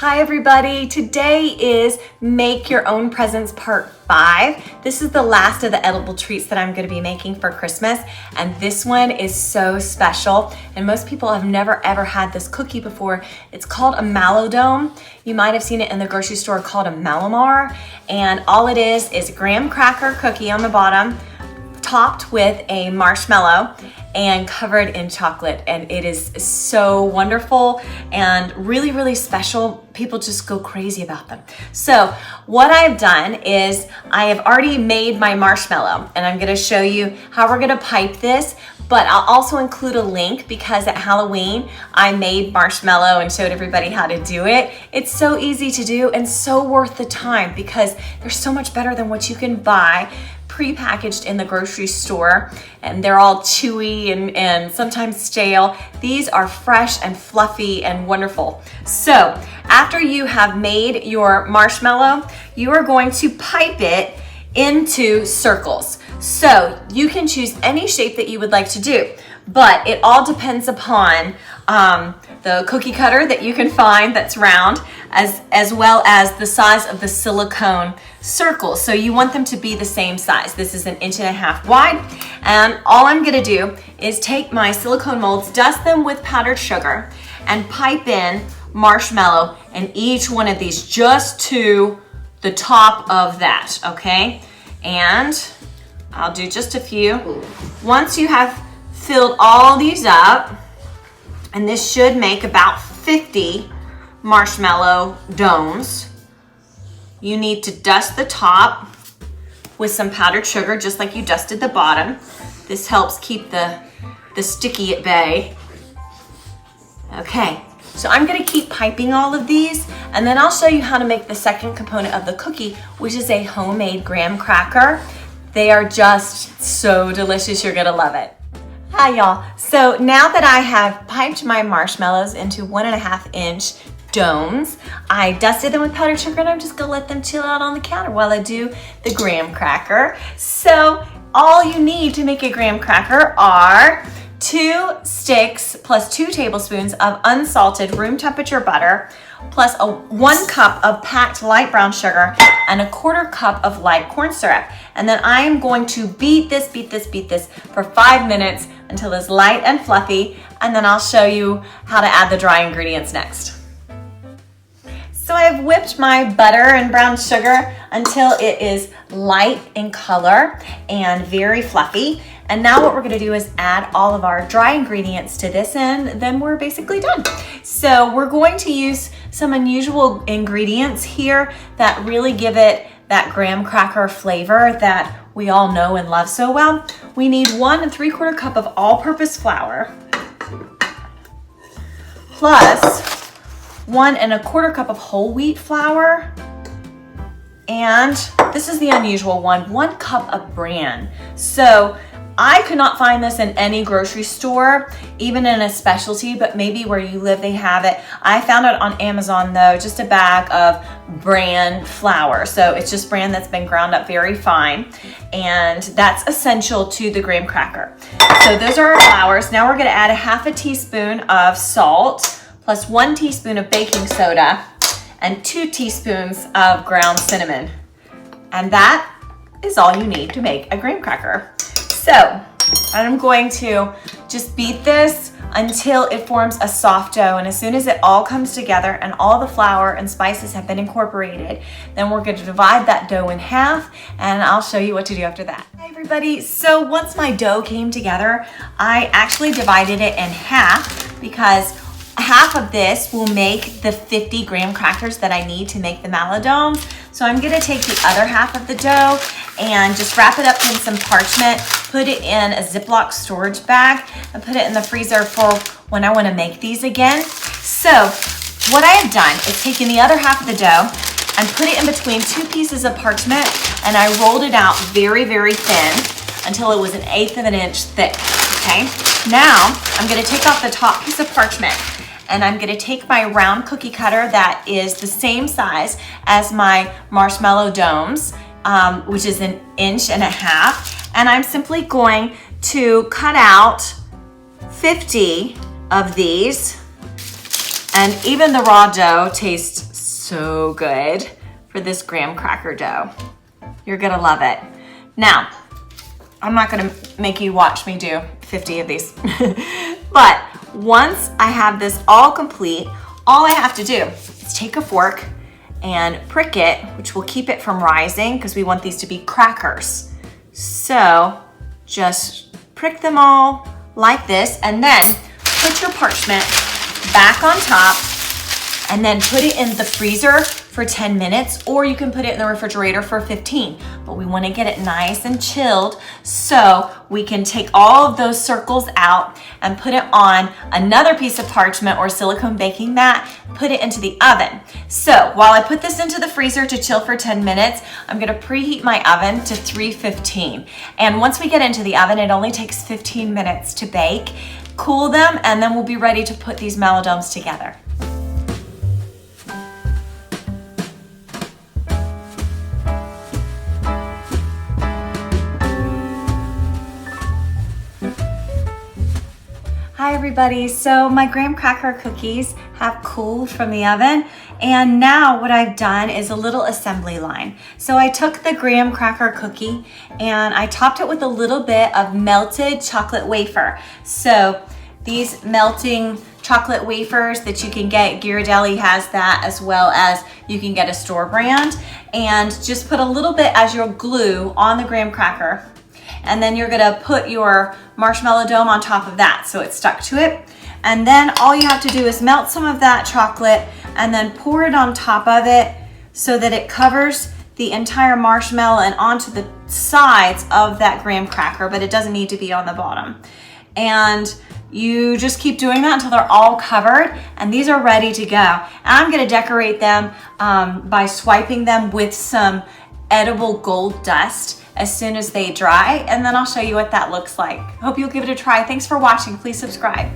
Hi everybody, today is Make Your Own Presents Part 5. This is the last of the edible treats that I'm going to be making for Christmas, and this one is so special, and most people have never ever had this cookie before. It's called a mallow dome. You might have seen it in the grocery store called a mallow, and all it is a graham cracker cookie on the bottom, topped with a marshmallow and covered in chocolate, and it is so wonderful and really, really special. People just go crazy about them. So what I've done is I have already made my marshmallow, and I'm gonna show you how we're gonna pipe this, but I'll also include a link because at Halloween I made marshmallow and showed everybody how to do it. It's so easy to do and so worth the time because they're so much better than what you can buy pre-packaged in the grocery store, and they're all chewy and sometimes stale. These are fresh and fluffy and wonderful. So after you have made your marshmallow, you are going to pipe it into circles. So you can choose any shape that you would like to do, but it all depends upon the cookie cutter that you can find that's round, as well as the size of the silicone circles. So you want them to be the same size. This is 1.5 inches wide, and all I'm gonna do is take my silicone molds, dust them with powdered sugar, and pipe in marshmallow in each one of these just to the top of that, okay? And I'll do just a few. Once you have filled all these up, and this should make about 50 marshmallow domes, you need to dust the top with some powdered sugar, just like you dusted the bottom. This helps keep the sticky at bay. Okay, so I'm gonna keep piping all of these, and then I'll show you how to make the second component of the cookie, which is a homemade graham cracker. They are just so delicious, you're gonna love it. Hi y'all, so now that I have piped my marshmallows into 1.5 inch domes, I dusted them with powdered sugar, and I'm just gonna let them chill out on the counter while I do the graham cracker. So all you need to make a graham cracker are 2 sticks plus 2 tablespoons of unsalted room temperature butter, plus 1 cup of packed light brown sugar and 1/4 cup of light corn syrup. And then I am going to beat this for 5 minutes until it's light and fluffy, and then I'll show you how to add the dry ingredients next. So I've whipped my butter and brown sugar until it is light in color and very fluffy. And now what we're gonna do is add all of our dry ingredients to this, and then we're basically done. So we're going to use some unusual ingredients here that really give it that graham cracker flavor that we all know and love so well. We need 1 3/4 cup of all-purpose flour, plus 1 1/4 cup of whole wheat flour, and this is the unusual one, 1 cup of bran. So I could not find this in any grocery store, even in a specialty, but maybe where you live they have it. I found it on Amazon though, just a bag of bran flour. So it's just bran that's been ground up very fine, and that's essential to the graham cracker. So those are our flours. Now we're gonna add 1/2 teaspoon of salt, plus 1 teaspoon of baking soda, and 2 teaspoons of ground cinnamon. And that is all you need to make a graham cracker. So I'm going to just beat this until it forms a soft dough, and as soon as it all comes together and all the flour and spices have been incorporated, then we're going to divide that dough in half, and I'll show you what to do after that. Hi everybody, so once my dough came together, I actually divided it in half because half of this will make the 50 graham crackers that I need to make the mallow domes. So I'm gonna take the other half of the dough and just wrap it up in some parchment, put it in a Ziploc storage bag, and put it in the freezer for when I wanna make these again. So what I have done is taken the other half of the dough and put it in between 2 pieces of parchment, and I rolled it out very, very thin until it was 1/8 inch thick, okay? Now I'm gonna take off the top piece of parchment, and I'm gonna take my round cookie cutter that is the same size as my marshmallow domes, which is 1.5 inches, and I'm simply going to cut out 50 of these, and even the raw dough tastes so good for this graham cracker dough. You're gonna love it. Now, I'm not gonna make you watch me do 50 of these, but once I have this all complete, all I have to do is take a fork and prick it, which will keep it from rising because we want these to be crackers. So just prick them all like this, and then put your parchment back on top, and then put it in the freezer for 10 minutes, or you can put it in the refrigerator for 15. But we want to get it nice and chilled so we can take all of those circles out and put it on another piece of parchment or silicone baking mat, put it into the oven. So while I put this into the freezer to chill for 10 minutes, I'm gonna preheat my oven to 315. And once we get into the oven, it only takes 15 minutes to bake. Cool them, and then we'll be ready to put these mallow domes together. Hi everybody, so my graham cracker cookies have cooled from the oven, and now what I've done is a little assembly line. So I took the graham cracker cookie and I topped it with a little bit of melted chocolate wafer. So these melting chocolate wafers that you can get, Ghirardelli has that, as well as you can get a store brand, and just put a little bit as your glue on the graham cracker. And then you're gonna put your marshmallow dome on top of that so it's stuck to it. And then all you have to do is melt some of that chocolate and then pour it on top of it so that it covers the entire marshmallow and onto the sides of that graham cracker, but it doesn't need to be on the bottom. And you just keep doing that until they're all covered, and these are ready to go. And I'm gonna decorate them by swiping them with some edible gold dust as soon as they dry, and then I'll show you what that looks like. Hope you'll give it a try. Thanks for watching. Please subscribe.